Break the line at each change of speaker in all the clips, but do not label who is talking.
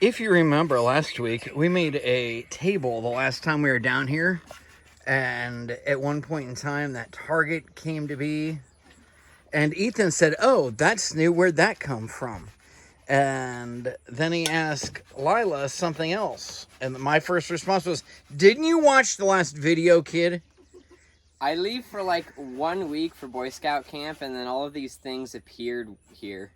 If you remember last week, we made a table the last time we were down here. And at one point in time, that target came to be. And Ethan said, "Oh, that's new. Where'd that come from?" And then he asked Lila something else. And my first response was, "Didn't you watch the last video, kid?"
I leave for like 1 week for Boy Scout camp, and then all of these things appeared here.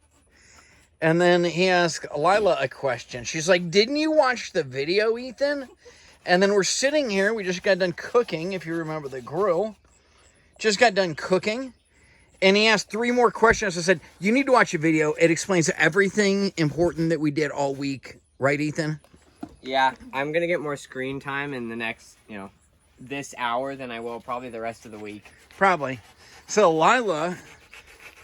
And then he asked Lila a question. She's like, "Didn't you watch the video, Ethan?" And then we're sitting here. We just got done cooking, if you remember the grill. Just got done cooking. And he asked 3 more questions. I said, "You need to watch a video. It explains everything important that we did all week." Right, Ethan?
Yeah, I'm going to get more screen time in the next, this hour than I will probably the rest of the week.
Probably. So Lila,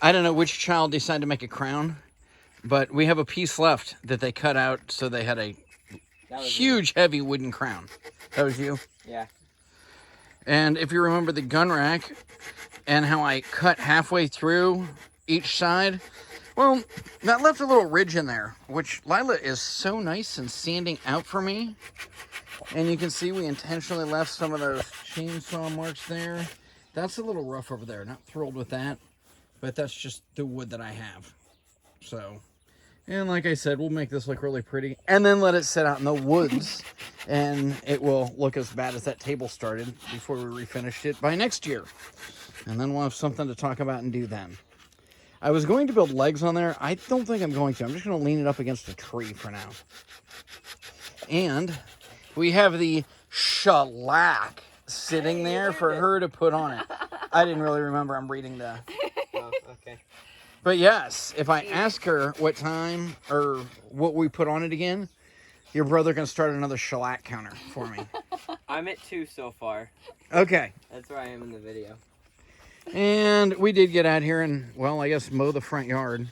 I don't know which child decided to make a crown, but we have a piece left that they cut out, so they had a huge, heavy wooden crown. That was you?
Yeah.
And if you remember the gun rack and how I cut halfway through each side, well, that left a little ridge in there, which Lila is so nice and sanding out for me. And you can see we intentionally left some of those chainsaw marks there. That's a little rough over there. Not thrilled with that, but that's just the wood that I have. So, and like I said, we'll make this look really pretty and then let it sit out in the woods, and it will look as bad as that table started before we refinished it by next year. And then we'll have something to talk about and do then. I was going to build legs on there. I don't think I'm going to. I'm just going to lean it up against a tree for now. And we have the shellac sitting there for her to put on it. I didn't really remember. I'm reading the...
Oh, okay.
But yes, if I ask her what time or what we put on it again, your brother can start another shellac counter for me.
I'm at 2 so far.
Okay.
That's where I am in the video.
And we did get out here and, well, I guess mow the front yard.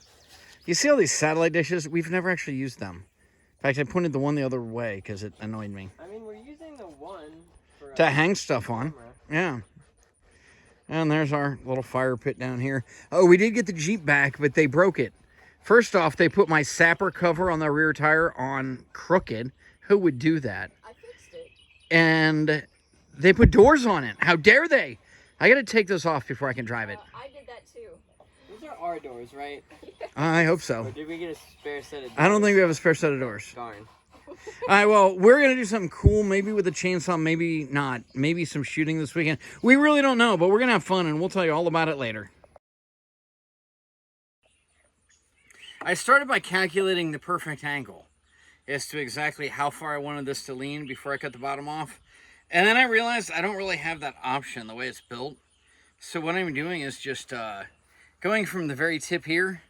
You see all these satellite dishes? We've never actually used them. In fact, I pointed the one the other way because it annoyed me.
I mean, we're using the one for
to hang stuff on.
camera.
Yeah. And there's our little fire pit down here. Oh, we did get the Jeep back, but they broke it. First off, they put my sapper cover on the rear tire on crooked. Who would do that?
I fixed it.
And they put doors on it. How dare they? I got to take this off before I can drive it.
I did that too.
Those are our doors, right?
I hope so.
Or did we get a spare set of doors?
I don't think we have a spare set of doors.
Darn.
All right, well, we're going to do something cool, maybe with a chainsaw, maybe not. Maybe some shooting this weekend. We really don't know, but we're going to have fun, and we'll tell you all about it later. I started by calculating the perfect angle as to exactly how far I wanted this to lean before I cut the bottom off. And then I realized I don't really have that option the way it's built. So what I'm doing is just going from the very tip here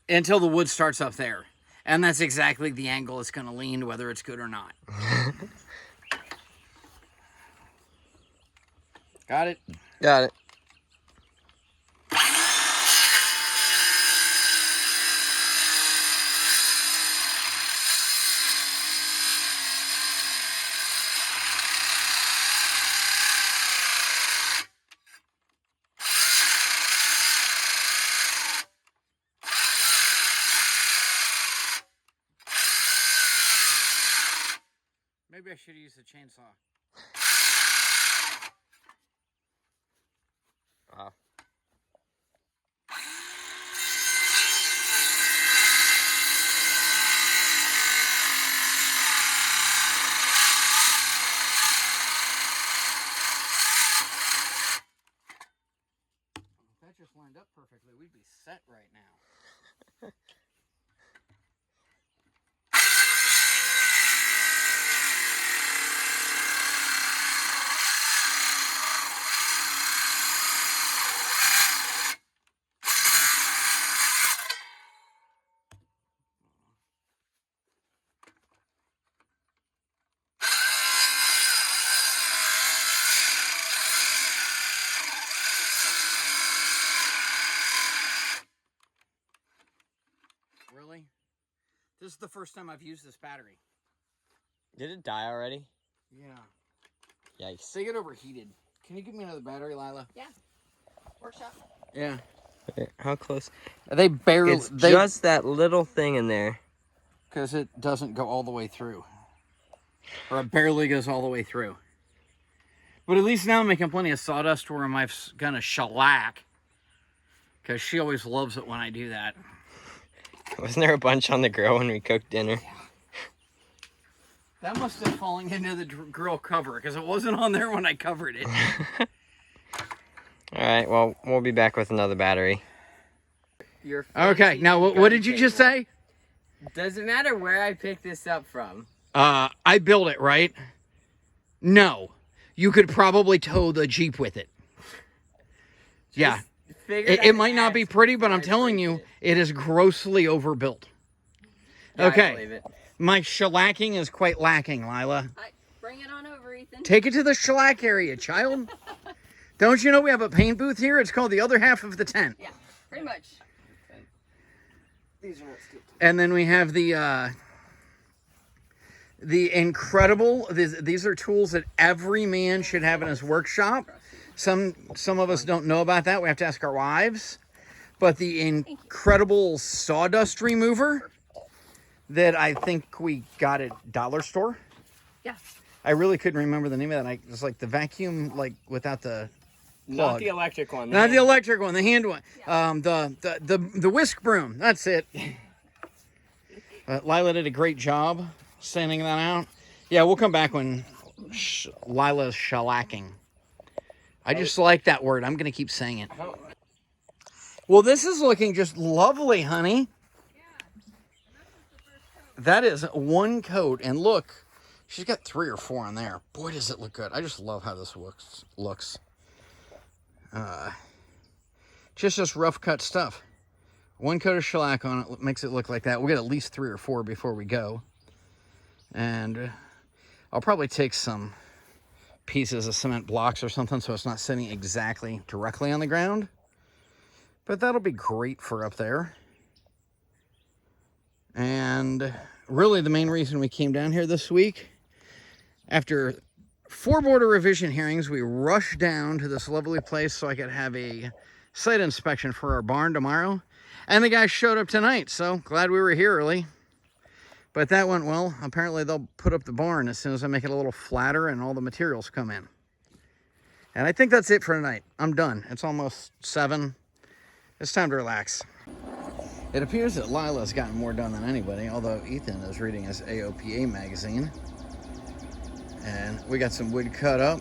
until the wood starts up there. And that's exactly the angle it's going to lean, whether it's good or not. Got it?
Got it.
Maybe I should use the chainsaw.
Wow.
If that just lined up perfectly, we'd be set right now. Really? This is the first time I've used this battery.
Did it die already?
Yeah.
Yikes.
They get overheated. Can you give me another battery, Lila?
Yeah. Workshop.
Yeah.
How close?
They barely...
It's just that little thing in there.
because it doesn't go all the way through. Or it barely goes all the way through. But at least now I'm making plenty of sawdust where I'm gonna shellac. Because she always loves it when I do that.
Wasn't there a bunch on the grill when we cooked dinner?
That must have fallen into the grill cover because it wasn't on there when I covered it.
Alright, well, we'll be back with another battery.
Okay, now what did you just say?
Doesn't matter where I picked this up from.
I built it, right? No. You could probably tow the Jeep with it. Yeah. It might not be pretty, but I'm telling you, it is grossly overbuilt.
Yeah,
okay.
I believe it.
My shellacking is quite lacking, Lila.
Bring it on over, Ethan.
Take it to the shellac area, child. Don't you know we have a paint booth here? It's called the other half of the tent.
Yeah, pretty much.
These are not stupid.
And then we have the incredible, these are tools that every man should have in his workshop. Some of us don't know about that. We have to ask our wives. But the incredible sawdust remover that I think we got at Dollar Store.
Yeah.
I really couldn't remember the name of that. It's like the vacuum, like without the plug.
Not the electric one.
Not the electric one, the hand one. Yeah. The whisk broom. That's it. Lila did a great job sanding that out. Yeah, we'll come back when Lila's shellacking. I just like that word. I'm going to keep saying it. Well, this is looking just lovely, honey. That is one coat. And look, she's got 3 or 4 on there. Boy, does it look good. I just love how this looks. Just rough cut stuff. One coat of shellac on it makes it look like that. We'll get at least 3 or 4 before we go. And I'll probably take some pieces of cement blocks or something so it's not sitting exactly directly on the ground. But that'll be great for up there. And really the main reason we came down here this week, after 4 board of revision hearings, we rushed down to this lovely place so I could have a site inspection for our barn tomorrow. And the guys showed up tonight, so glad we were here early. But that went well. Apparently they'll put up the barn as soon as I make it a little flatter and all the materials come in. And I think that's it for tonight. I'm done. It's almost 7. It's time to relax. It appears that Lila's gotten more done than anybody, although Ethan is reading his AOPA magazine. And we got some wood cut up.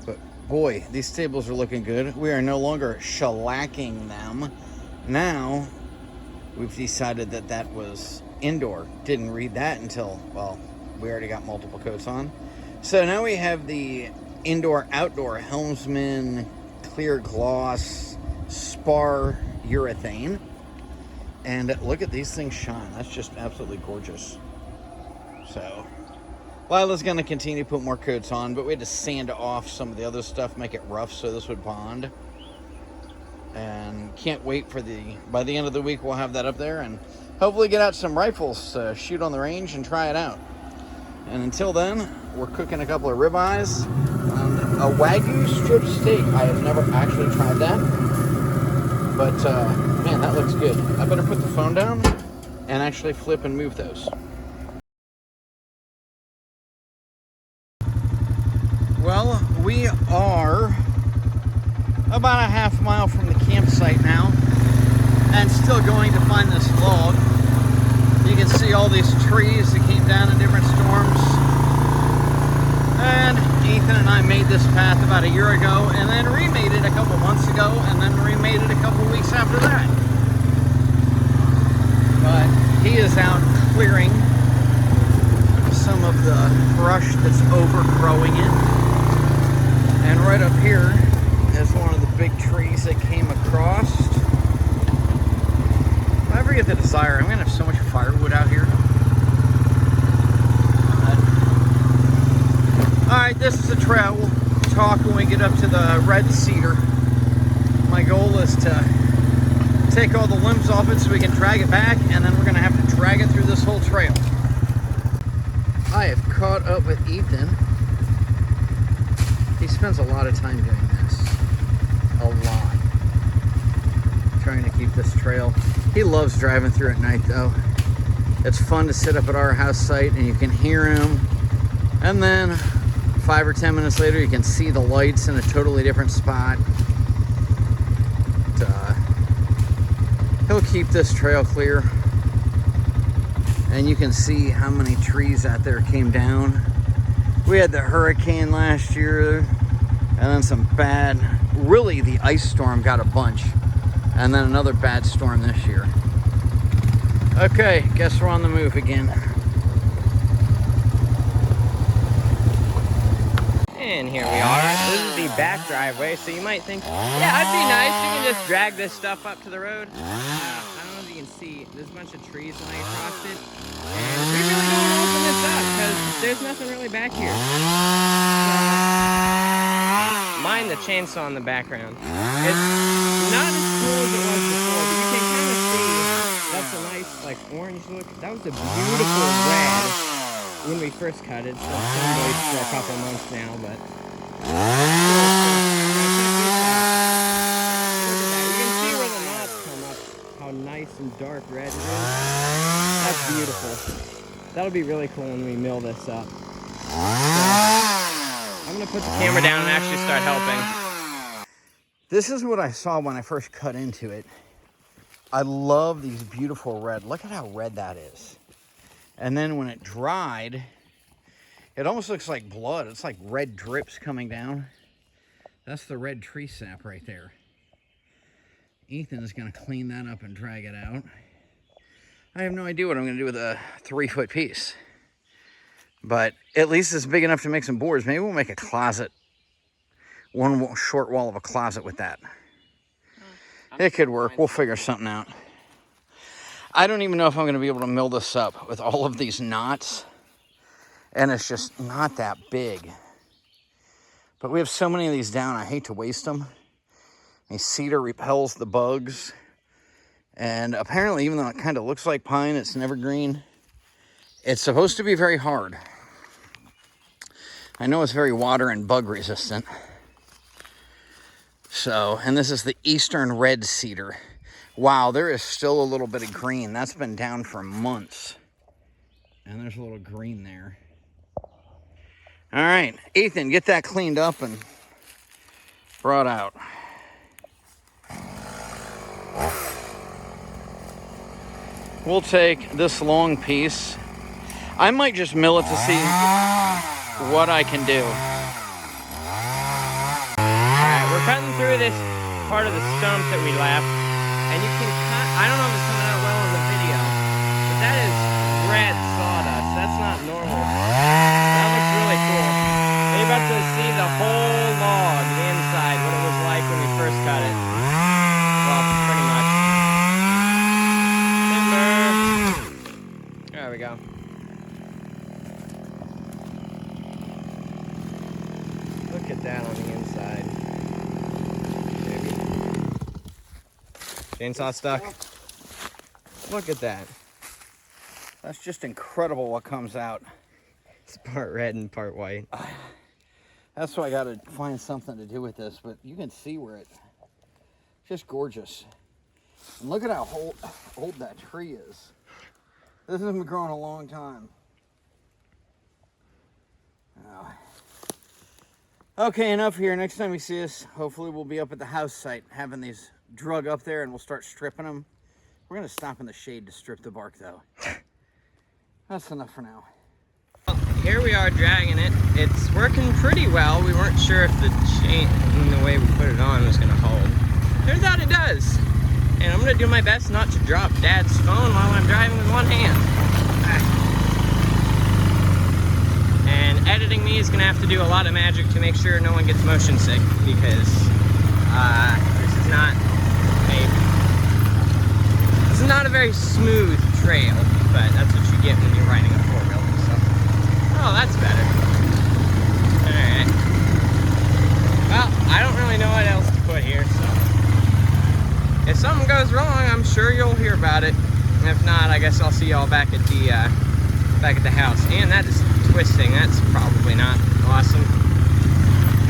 But boy, these tables are looking good. We are no longer shellacking them. Now, we've decided that that was indoor. Didn't read that until, well, we already got multiple coats on. So now we have the indoor-outdoor Helmsman clear gloss spar urethane. And look at these things shine. That's just absolutely gorgeous. So Lila's going to continue to put more coats on, but we had to sand off some of the other stuff, make it rough so this would bond. And can't wait for by the end of the week we'll have that up there and hopefully get out some rifles to shoot on the range and try it out. And until then, we're cooking a couple of ribeyes and a Wagyu strip steak. I have never actually tried that, but man, that looks good. I better put the phone down and actually flip and move those. Well, we are about a half mile from the campsite now and still going to find this log. You can see all these trees that came down in different storms. And Ethan and I made this path about a year ago and then remade it a couple months ago and then remade it a couple weeks after that. But he is out clearing some of the brush that's overgrowing it. And right up here is one of the big trees that came across. If I ever get the desire, I'm going to have so much firewood out here. Alright, this is a trail. We'll talk when we get up to the red cedar. My goal is to take all the limbs off it so we can drag it back, and then we're going to have to drag it through this whole trail. I have caught up with Ethan. He spends a lot of time doing this. A lot. Trying to keep this trail. He loves driving through at night though. It's fun to sit up at our house site and you can hear him. And then 5 or 10 minutes later, you can see the lights in a totally different spot. He'll keep this trail clear. And you can see how many trees out there came down. We had the hurricane last year, and then some bad, really the ice storm got a bunch. And then another bad storm this year. Okay, guess we're on the move again.
And here we are. This is the back driveway, so you might think, yeah, it'd be nice. You can just drag this stuff up to the road. I don't know if you can see. There's a bunch of trees lying across it. And we really don't want to open this up because there's nothing really back here. Mind the chainsaw in the background. It's not as cool as it was before, but you can kind of see that's a nice, like, orange look. That was a beautiful red when we first cut it. It's been sunblazed for a couple months now, but you can see where the knots come up, how nice and dark red it is. That's beautiful. That'll be really cool when we mill this up. So, I'm gonna put the camera down and actually start helping.
This is what I saw when I first cut into it. I love these beautiful red. Look at how red that is. And then when it dried, it almost looks like blood. It's like red drips coming down. That's the red tree sap right there. Ethan is going to clean that up and drag it out. I have no idea what I'm going to do with a 3-foot piece. But at least it's big enough to make some boards. Maybe we'll make a closet. One short wall of a closet with that. It could work. We'll figure something out. I don't even know if I'm going to be able to mill this up with all of these knots. And it's just not that big. But we have so many of these down, I hate to waste them. And cedar repels the bugs. And apparently, even though it kind of looks like pine, it's never green. It's supposed to be very hard. I know it's very water and bug resistant. So, and this is the eastern red cedar. Wow, there is still a little bit of green. That's been down for months. And there's a little green there. All right, Ethan, get that cleaned up and brought out. We'll take this long piece. I might just mill it to see what I can do.
Alright, we're cutting through this part of the stump that we left. And you can cut, I don't know if it's coming out well in the video, but that is red sawdust. That's not normal. That looks really cool. And you're about to see the whole log, the inside, what it was like when we first cut it. Well, pretty much. Timber. There we go. Look at that on the inside. Chainsaw stuck. Look at that.
That's just incredible what comes out.
It's part red and part white.
That's why I got to find something to do with this, but you can see where it's just gorgeous. And look at how old that tree is. This has been growing a long time. Oh. Okay, enough here. Next time you see us, hopefully we'll be up at the house site having these drug up there and we'll start stripping them. We're going to stop in the shade to strip the bark though. That's enough for now.
Well, here we are dragging it. It's working pretty well. We weren't sure if the chain and the way we put it on was going to hold. Turns out it does. And I'm going to do my best not to drop Dad's phone while I'm driving with one hand. And editing me is going to have to do a lot of magic to make sure no one gets motion sick, because this is not a very smooth trail, but that's what you get when you're riding a four-wheel and stuff. Oh, that's better. Alright. Well, I don't really know what else to put here, so if something goes wrong, I'm sure you'll hear about it. And if not, I guess I'll see y'all back at the house. And that is twisting. That's probably not awesome.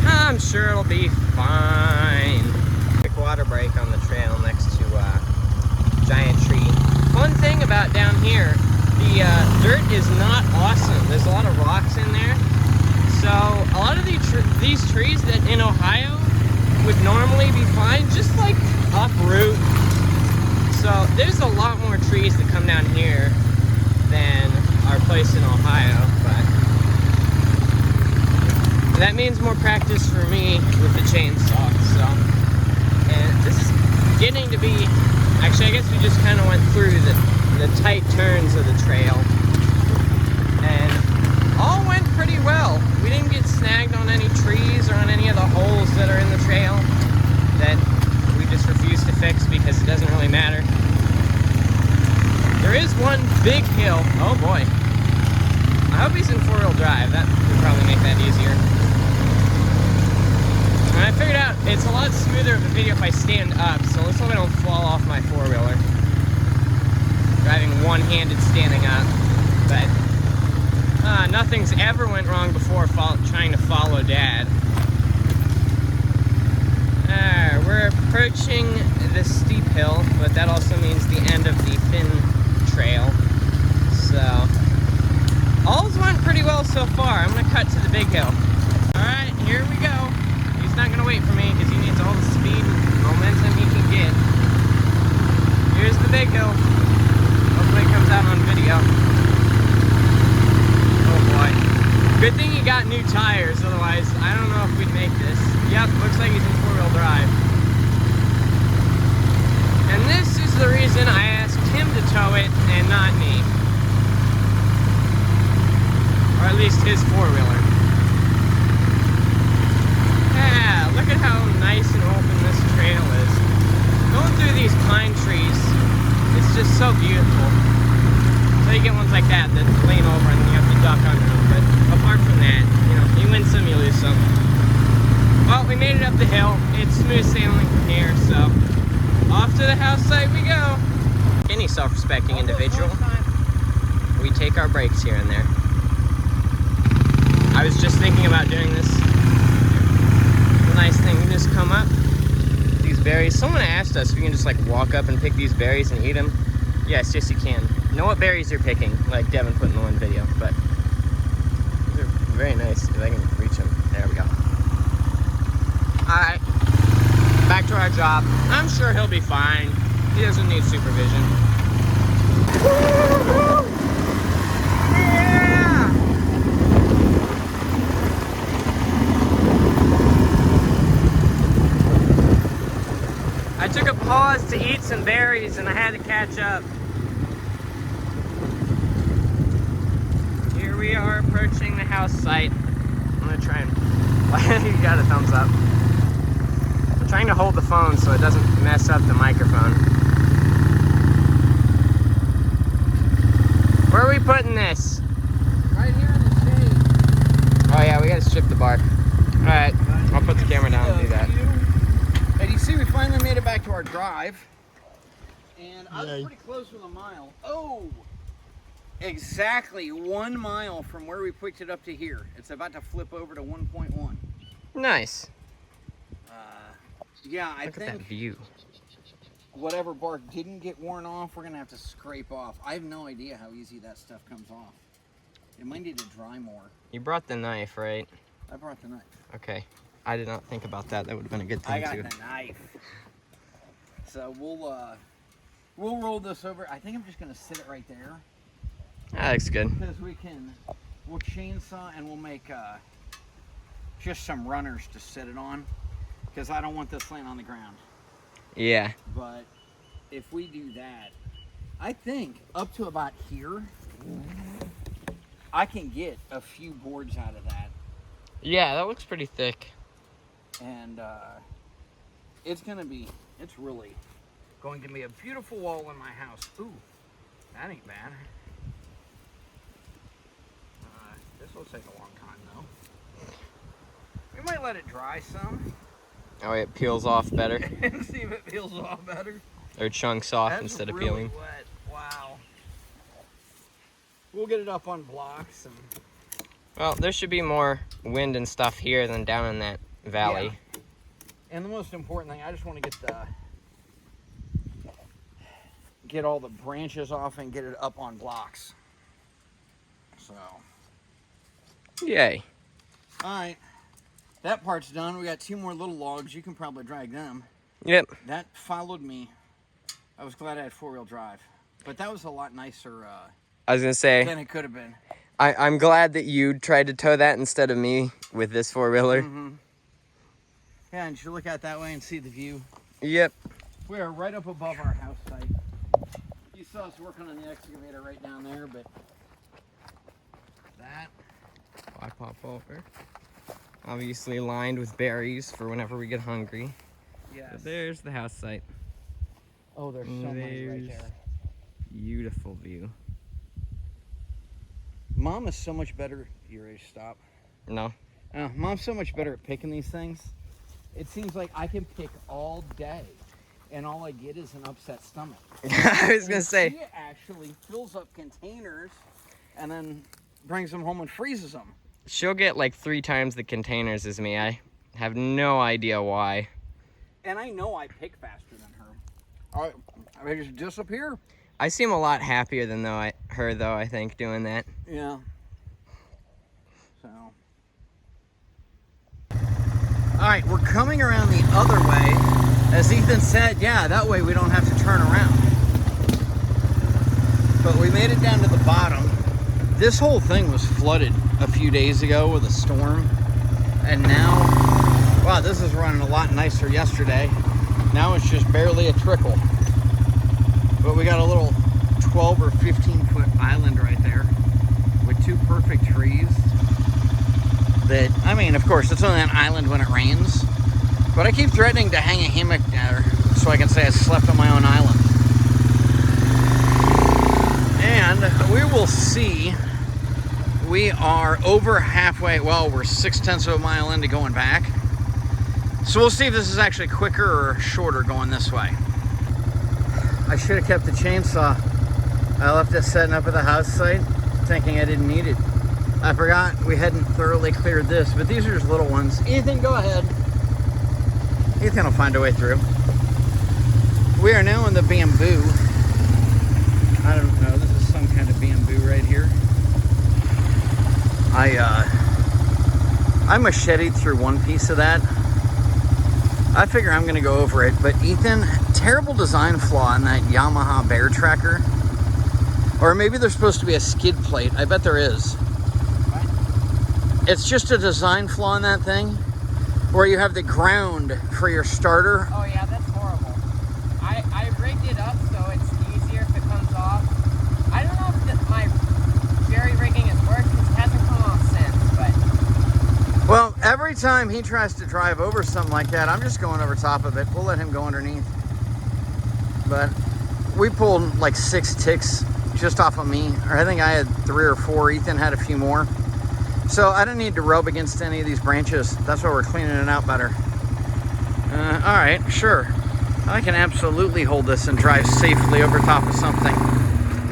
I'm sure it'll be fine. Quick water break on the trail next to a giant tree. Fun thing about down here, the dirt is not awesome. There's a lot of rocks in there. So a lot of these trees that in Ohio would normally be fine, just like uproot. So there's a lot more trees that come down here than our place in Ohio, but that means more practice for me with the chainsaw. So, and this is getting to be, actually I guess we just kind of went through the tight turns of the trail, and all went pretty well. We didn't get snagged on any trees or on any of the holes that are in the trail that we just refuse to fix because it doesn't really matter. There is one big hill. Oh boy. I hope he's in 4-wheel drive. That would probably make that easier. And I figured out it's a lot smoother of a video if I stand up, so let's hope I don't fall off my 4-wheeler. Driving one-handed standing up. But nothing's ever went wrong before trying to follow Dad. We're approaching the steep hill, but that also means the end of the thin trail. So, all's went pretty well so far. I'm gonna cut to the big hill. Alright, here we go. He's not gonna wait for me because he needs all the speed and momentum he can get. Here's the big hill. Hopefully it comes out on video. Oh boy. Good thing he got new tires, otherwise I don't know if we'd make this. Yep, looks like he's in 4-wheel drive. And this is the reason I asked him to tow it and not me. Or at least his 4-wheeler. Yeah, look at how nice and open this trail is. Going through these pine trees, it's just so beautiful. So you get ones like that lean over and you have to duck under them. But apart from that, you know, you win some, you lose some. Well, we made it up the hill. It's smooth sailing from here, so off to the house site we go. Any self-respecting individual, we take our breaks here and there. I was just thinking about doing this. The nice thing, you just come up, these berries. Someone asked us if you can just like walk up and pick these berries and eat them. Yes, yes you can. Know what berries you're picking, like Devin put in the one video, but these are very nice. If I can reach them. There we go. Alright, back to our job. I'm sure he'll be fine. He doesn't need supervision. Yeah! I took a pause to eat some berries and I had to catch up. Here we are approaching the house site. I'm gonna try and... You got a thumbs up. I'm trying to hold the phone so it doesn't mess up the microphone. Where are we putting this?
Right here in the shade.
Oh yeah, we gotta strip the bark. Alright, I'll put the camera down and do that.
And you see we finally made it back to our drive. And I was pretty close with a mile. Oh! Exactly 1 mile from where we picked it up to here. It's about to flip over to 1.1.
Nice.
Yeah, I
Look
think
at that view.
whatever bark didn't get worn off, we're gonna have to scrape off. I have no idea how easy that stuff comes off. It might need to dry more.
You brought the knife, right?
I brought the knife.
Okay. I did not think about that. That would have been a good thing
I got
too.
the knife. So we'll roll this over. I think I'm just gonna sit it right there
That looks good.
because we'll chainsaw and we'll make just some runners to sit it on because I don't want this laying on the ground.
Yeah.
But if we do that, I think up to about here, I can get a few boards out of that.
Yeah, that looks pretty thick.
And it's really going to be a beautiful wall in my house. Ooh, that ain't bad. This will take a long time though. We might let it dry some.
Oh, it peels off better.
And see if it peels off better.
Or chunks off
That's
instead of
really
peeling.
wet. Wow. We'll get it up on blocks and
Well, there should be more wind and stuff here than down in that valley.
Yeah. And the most important thing, I just want to get all the branches off and get it up on blocks. So,
Yay.
all right, that part's done. We got 2 more little logs. You can probably drag them.
Yep.
That followed me. I was glad I had 4-wheel drive, but that was a lot nicer
I was gonna say,
than it could have been.
I'm glad that you tried to tow that instead of me with this 4-wheeler.
Mm-hmm. Yeah, and you look out that way and see the view.
Yep.
We are right up above our house site. You saw us working on the excavator right down there, but that.
I pop over. Obviously lined with berries for whenever we get hungry.
Yes.
But there's the house site.
Oh, there's so many right
There's-
there.
Beautiful view.
Mom is so much better. You ready to stop?
No.
Mom's so much better at picking these things. It seems like I can pick all day, and all I get is an upset stomach.
I was gonna
And
say,
she actually fills up containers and then brings them home and freezes them.
she'll get like 3 times the containers as me. I have no idea why.
And I know I pick faster than her. I just disappear.
I seem a lot happier than her though, I think, doing that.
Yeah. So. All right, we're coming around the other way. As Ethan said, yeah, that way we don't have to turn around. But we made it down to the bottom. This whole thing was flooded a few days ago with a storm. And now, wow, this is running a lot nicer yesterday. Now it's just barely a trickle. But we got a little 12 or 15 foot island right there with 2 perfect trees. That, I mean, of course, it's only an island when it rains. But I keep threatening to hang a hammock there so I can say I slept on my own island. And we will see. We are over halfway. Well, we're 6/10 of a mile into going back. So we'll see if this is actually quicker or shorter going this way. I should have kept the chainsaw. I left it setting up at the house site, thinking I didn't need it. I forgot we hadn't thoroughly cleared this, but these are just little ones. Ethan, go ahead. Ethan will find a way through. We are now in the bamboo. I don't know, this is some kind of bamboo right here. I macheted through one piece of that. I figure I'm gonna go over it, but Ethan, terrible design flaw in that Yamaha bear tracker. Or maybe there's supposed to be a skid plate. I bet there is. It's just a design flaw in that thing, where you have the ground for your starter.
Oh yeah, that's horrible. I rigged it up so it's easier if it comes off. I don't know if my jerry rigging has worked because it hasn't come off since, but...
Well, every time he tries to drive over something like that, I'm just going over top of it. We'll let him go underneath. But we pulled like 6 ticks just off of me. Or I think I had 3 or 4. Ethan had a few more. So I didn't need to rub against any of these branches. That's why we're cleaning it out better. All right, sure. I can absolutely hold this and drive safely over top of something.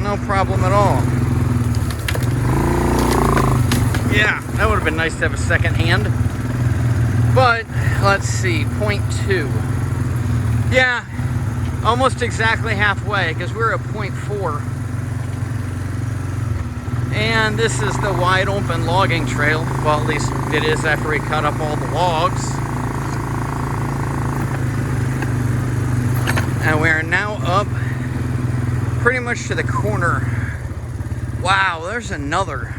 No problem at all. Yeah, that would have been nice to have a second hand. But let's see, 0.2. Yeah, almost exactly halfway because we're at 0.4. And this is the wide open logging trail. Well, at least it is after we cut up all the logs. And we're now up pretty much to the corner. Wow, there's another.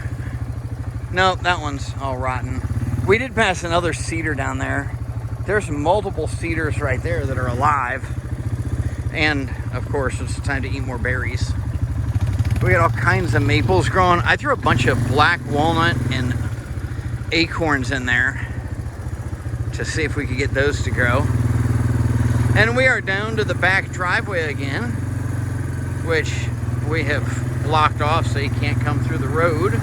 No, that one's all rotten. We did pass another cedar down there. There's multiple cedars right there that are alive. And, of course, it's time to eat more berries. We got all kinds of maples growing. I threw a bunch of black walnut and acorns in there to see if we could get those to grow. And we are down to the back driveway again, which we have blocked off so you can't come through the road.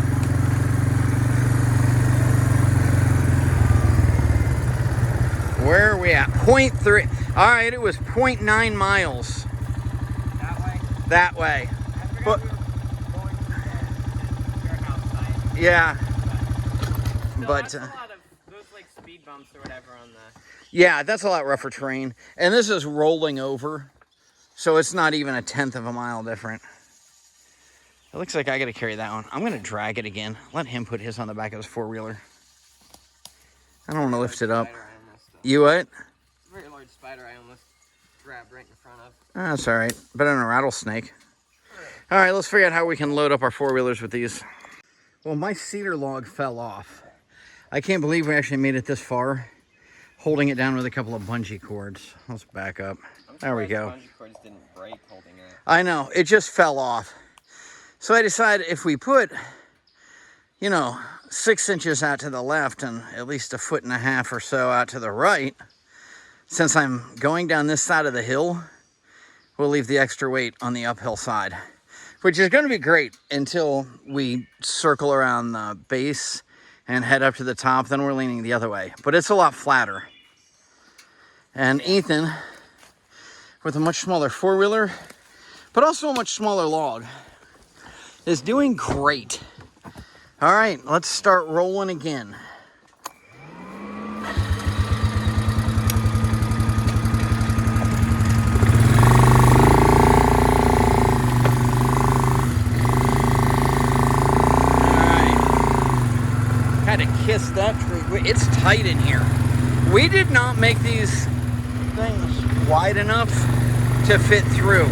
Where are we at? 0.3. All right, it was 0.9 miles.
That way?
That way.
I forgot
But-
we were going to your house site.
Yeah.
Still,
But,
that's a lot of those like speed bumps or whatever on the...
Yeah, that's a lot rougher terrain. And this is rolling over, so it's not even 1/10 of a mile different. It looks like I got to carry that one. I'm going to drag it again. Let him put his on the back of his four-wheeler. I don't want to lift it up. You what?
A very large spider I almost grabbed right in front of.
That's all right. Better than a rattlesnake. All right, let's figure out how we can load up our four-wheelers with these. Well, my cedar log fell off. I can't believe we actually made it this far, holding it down with a couple of bungee cords. Let's back up. There we go.
Bungee cords didn't break holding it.
I know, it just fell off. So I decided if we put, 6 inches out to the left and at least 1.5 feet or so out to the right, since I'm going down this side of the hill, we'll leave the extra weight on the uphill side, which is going to be great until we circle around the base and head up to the top. Then we're leaning the other way, but it's a lot flatter. And Ethan, with a much smaller four-wheeler, but also a much smaller log, is doing great. All right, let's start rolling again. Kiss that tree. It's tight in here. We did not make these things wide enough to fit through.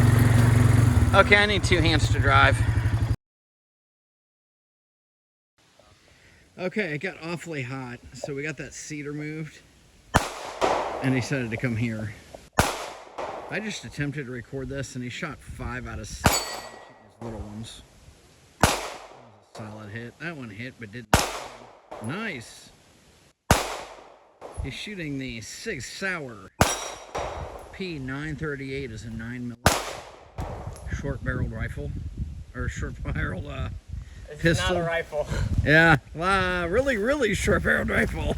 Okay, I need 2 hands to drive. Okay, it got awfully hot, so we got that cedar moved and he decided to come here. I just attempted to record this and he shot 5 out of 6 little ones. That was a solid hit. That one hit but didn't. Nice. He's shooting the Sig Sauer P938 as a 9mm short-barreled rifle, or short-barreled pistol.
It's not a rifle.
Yeah, really short-barreled rifle.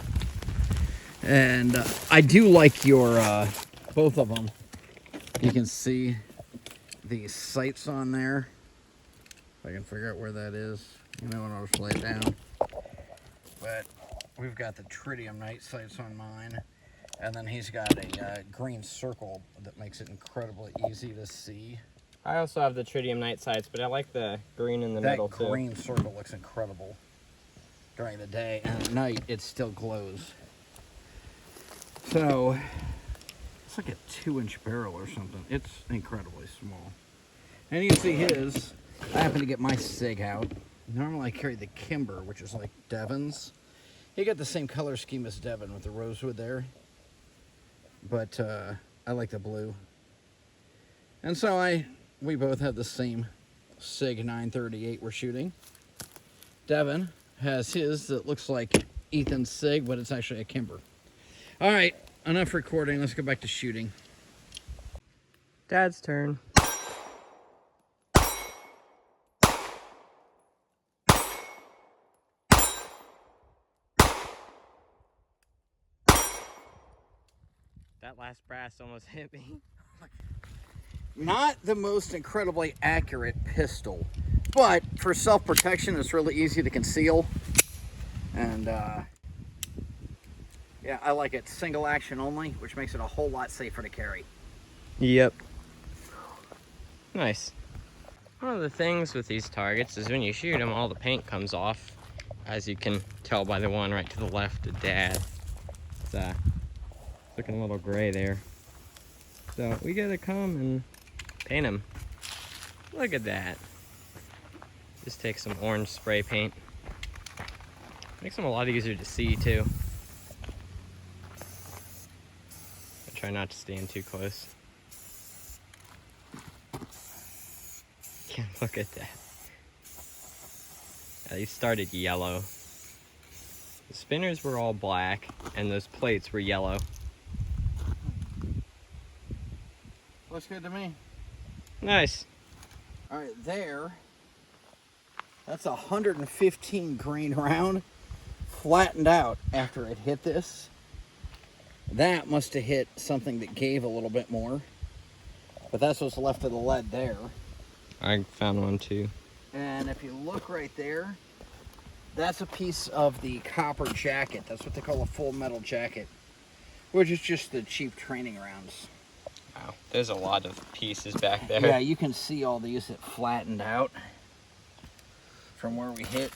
And I do like your both of them. You can see the sights on there. If I can figure out where that is, and I'll just lay it down. But we've got the tritium night sights on mine, and then he's got a green circle that makes it incredibly easy to see.
I also have the tritium night sights, but I like the green in the middle too.
That green circle looks incredible during the day, and at night it still glows. So it's like a 2-inch barrel or something. It's incredibly small. And you can see his. I happen to get my Sig out. Normally I carry the Kimber, which is like Devon's. He got the same color scheme as Devon with the rosewood there. But I like the blue. And so we both have the same Sig 938 we're shooting. Devon has his that looks like Ethan's Sig, but it's actually a Kimber. All right, enough recording. Let's go back to shooting.
Dad's turn. That last brass almost hit me.
Not the most incredibly accurate pistol, but for self-protection, it's really easy to conceal. And yeah, I like it. Single action only, which makes it a whole lot safer to carry.
Yep. Nice. One of the things with these targets is when you shoot them, all the paint comes off, as you can tell by the one right to the left of Dad. It's looking a little gray there. So we gotta come and paint them. Look at that. Just take some orange spray paint. Makes them a lot easier to see too. I try not to stand too close. Yeah, look at that. Yeah, these started yellow. The spinners were all black and those plates were yellow.
Looks good to me.
Nice.
All right, that's a 115 grain round, flattened out after it hit this. That must have hit something that gave a little bit more, but that's what's left of the lead there.
I found one too.
And if you look right there, that's a piece of the copper jacket. That's what they call a full metal jacket, which is just the cheap training rounds.
Wow, there's a lot of pieces back there.
Yeah, you can see all these that flattened out. from where we hit.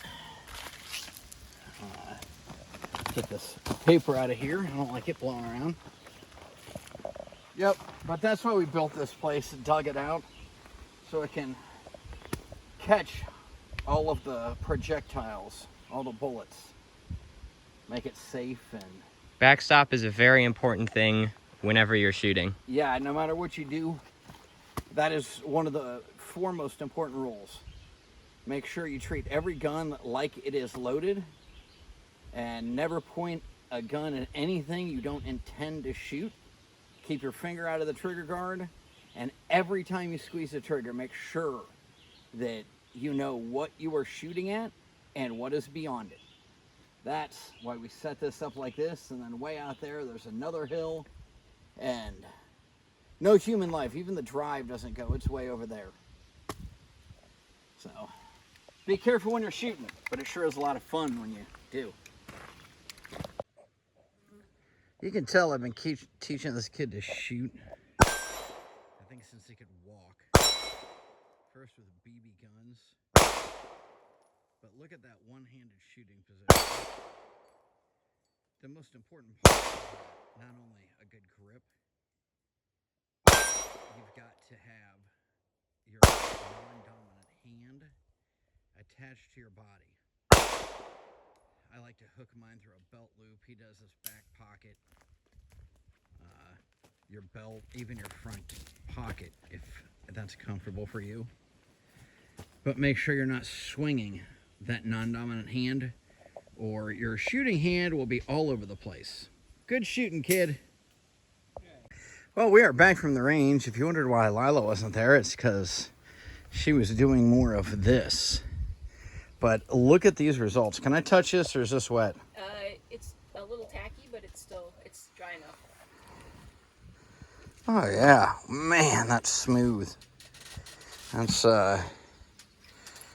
Get this paper out of here. I don't like it blowing around. Yep, but that's why we built this place and dug it out, so it can catch all of the projectiles, all the bullets, make it safe. And
Backstop is a very important thing whenever you're shooting.
yeah, no matter what you do, that is one of the four most important rules. Make sure you treat every gun like it is loaded, and never point a gun at anything you don't intend to shoot. Keep your finger out of the trigger guard, and every time you squeeze the trigger, make sure that you know what you are shooting at and what is beyond it. That's why we set this up like this, and then way out there's another hill, and no human life, even the drive doesn't go, it's way over there. So, be careful when you're shooting, but it sure is a lot of fun when you do. You can tell I've been teaching this kid to shoot, I think since he could walk. First with BB guns, but look at that one-handed shooting position. The most important part is not only a good grip, you've got to have your non-dominant hand attached to your body. I like to hook mine through a belt loop. He does this back pocket, your belt, even your front pocket, if that's comfortable for you. But make sure you're not swinging that non-dominant hand, or your shooting hand will be all over the place. Good shooting, kid. Well, we are back from the range. If you wondered why Lila wasn't there, it's because she was doing more of this. But look at these results. Can I touch this, or is this wet?
It's a little tacky, but it's dry enough.
Oh yeah, man, that's smooth. That's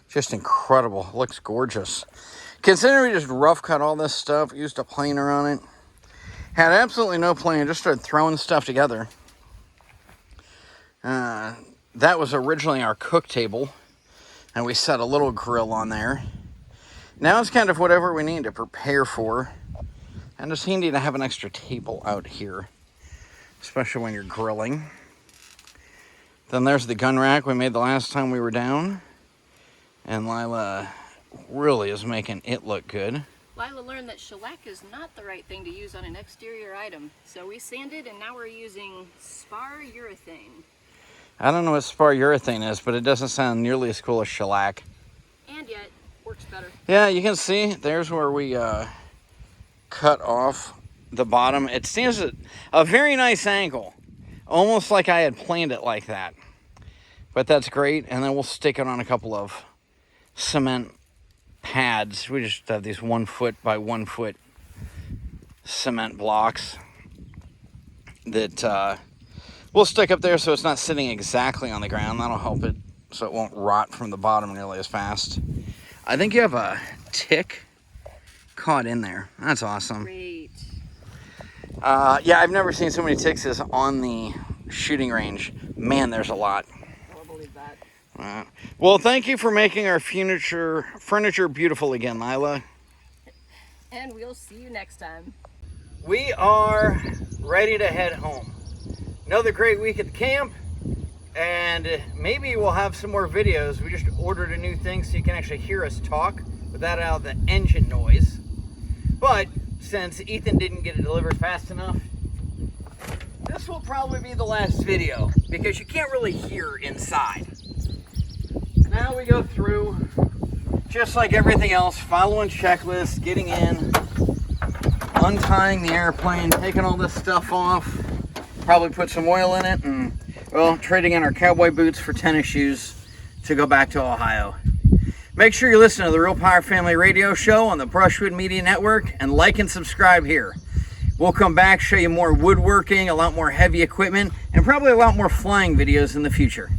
just incredible. It looks gorgeous. Considering we just rough cut all this stuff, used a planer on it, had absolutely no plan, just started throwing stuff together. That was originally our cook table, and we set a little grill on there. Now it's kind of whatever we need to prepare for, and it's handy to have an extra table out here, especially when you're grilling. Then there's the gun rack we made the last time we were down, and Lila really is making it look good.
Lila learned that shellac is not the right thing to use on an exterior item, so we sanded, and now we're using spar urethane.
I don't know what spar urethane is, but it doesn't sound nearly as cool as shellac.
And yet, works better.
Yeah, you can see there's where we cut off the bottom. It stands at a very nice angle, almost like I had planned it like that. But that's great, and then we'll stick it on a couple of cement pads. We just have these 1 foot by 1 foot cement blocks that we'll stick up there so it's not sitting exactly on the ground. That'll help it so it won't rot from the bottom nearly as fast. I think you have a tick caught in there. That's awesome.
Great.
Yeah, I've never seen so many ticks as on the shooting range. Man, there's a lot.
I'll believe that.
Well, thank you for making our furniture beautiful again, Lila.
And we'll see you next time.
We are ready to head home. Another great week at the camp, and maybe we'll have some more videos. We just ordered a new thing so you can actually hear us talk without all the engine noise. But since Ethan didn't get it delivered fast enough, this will probably be the last video because you can't really hear inside. Now we go through, just like everything else, following checklists, getting in, untying the airplane, taking all this stuff off, probably put some oil in it, and, well, trading in our cowboy boots for tennis shoes to go back to Ohio. Make sure you listen to the Real Power Family Radio Show on the Brushwood Media Network, and like and subscribe here. We'll come back, show you more woodworking, a lot more heavy equipment, and probably a lot more flying videos in the future.